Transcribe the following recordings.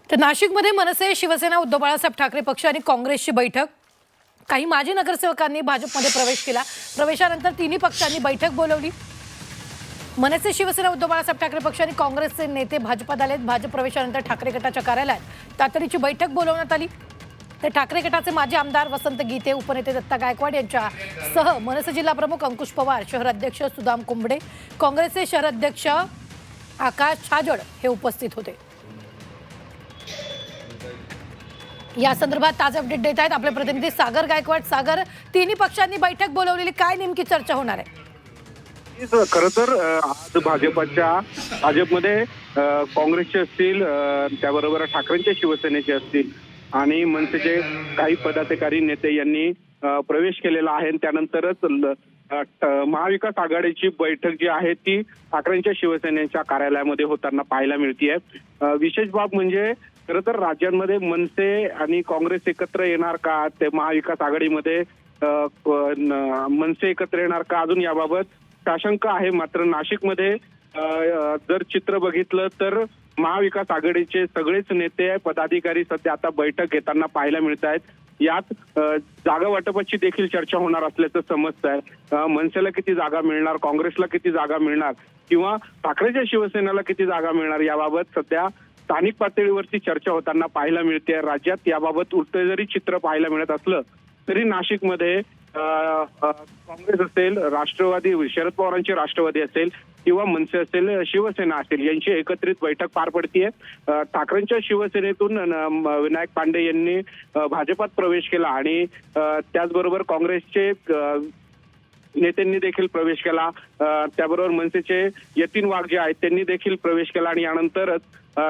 तर नाशिकमध्ये मनसे, शिवसेना, उद्धव बाळासाहेब ठाकरे पक्ष आणि काँग्रेसची बैठक। काही माजी नगरसेवकांनी भाजपमध्ये प्रवेश केला। प्रवेशानंतर तिन्ही पक्षांनी बैठक बोलावली। मनसे, शिवसेना, उद्धव बाळासाहेब ठाकरे पक्ष आणि काँग्रेसचे नेते भाजपात आलेत। भाजप प्रवेशानंतर ठाकरे गटाच्या कार्यालयात तातडीची बैठक बोलावण्यात आली। तर ठाकरे गटाचे माजी आमदार वसंत गीते, उपनेते दत्ता गायकवाड यांच्यासह मनसे जिल्हा प्रमुख अंकुश पवार, शहर अध्यक्ष सुदाम कुंबडे, काँग्रेसचे शहर अध्यक्ष आकाश छाजड हे उपस्थित होते। या संदर्भात ताजे अपडेट देत आहेत आपले प्रतिनिधी सागर गायकवाड। सागर, तिन्ही पक्षांनी बैठक बोलावलेली, काय नेमकी चर्चा होणार आहे? खरं तर आज भाजपमध्ये काँग्रेसचे असतील, त्याबरोबर ठाकरेंच्या शिवसेनेचे असतील आणि मनसेचे काही पदाधिकारी नेते यांनी प्रवेश केलेला आहे। त्यानंतरच महाविकास आघाडीची बैठक जी आहे ती ठाकरेंच्या शिवसेनेच्या कार्यालयामध्ये होताना पाहायला मिळते। विशेष बाब म्हणजे खरं तर राज्यांमध्ये मनसे आणि काँग्रेस एकत्र येणार का, ते महाविकास आघाडीमध्ये मनसे एकत्र येणार का, अजून याबाबत आशंका आहे। मात्र नाशिकमध्ये जर चित्र बघितलं तर महाविकास आघाडीचे सगळेच नेते पदाधिकारी सध्या आता बैठक घेताना पाहायला मिळत आहेत। यात जागा वाटपाची देखील चर्चा होणार असल्याचं समजतंय। मनसेला किती जागा मिळणार, काँग्रेसला किती जागा मिळणार किंवा ठाकरेच्या शिवसेनेला किती जागा मिळणार याबाबत सध्या स्थानिक पातळीवरती चर्चा होताना पाहायला मिळते। राज्यात याबाबत उलट जरी चित्र पाहायला मिळत असलं तरी नाशिकमध्ये काँग्रेस असेल, राष्ट्रवादी शरद पवारांची राष्ट्रवादी असेल किंवा मनसे असेल, शिवसेना असेल यांची एकत्रित बैठक पार पडतीये। ठाकरेंच्या शिवसेनेतून विनायक पांडे यांनी भाजपात प्रवेश केला आणि त्याचबरोबर काँग्रेसचे नेत्यांनी देखील प्रवेश केला। त्याबरोबर मनसेचे यतीन वाघ जे आहेत त्यांनी देखील प्रवेश केला आणि यानंतरच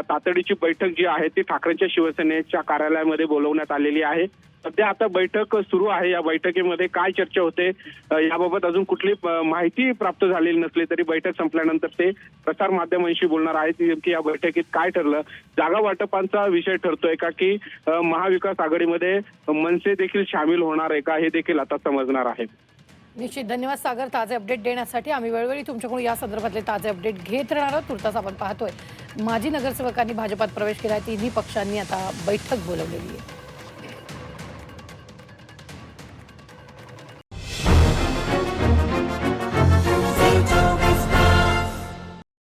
तातडीची बैठक जी आहे ती ठाकरेंच्या शिवसेनेच्या कार्यालयामध्ये बोलवण्यात आलेली आहे। सध्या आता बैठक सुरू आहे। या बैठकीमध्ये काय चर्चा होते याबाबत अजून कुठली माहिती प्राप्त झालेली नसली तरी बैठक संपल्यानंतर ते प्रसार माध्यमांशी बोलणार आहेत की या बैठकीत काय ठरलं। जागा वाटपांचा विषय ठरतोय का की महाविकास आघाडीमध्ये मनसे देखील सामील होणार आहे का, हे देखील आता समजणार आहे। निश्चित, धन्यवाद सागर ताजे अपडेट देण्यासाठी। आम्ही वेळोवेळी तुमच्याकडून या संदर्भातले ताजे अपडेट घेत राहणार आहोत। तुर्तास आपण पाहतोय माजी नगरसेवकांनी भाजपात प्रवेश केला, तिन्ही पक्षांनी आता बैठक बोलावलेली आहे।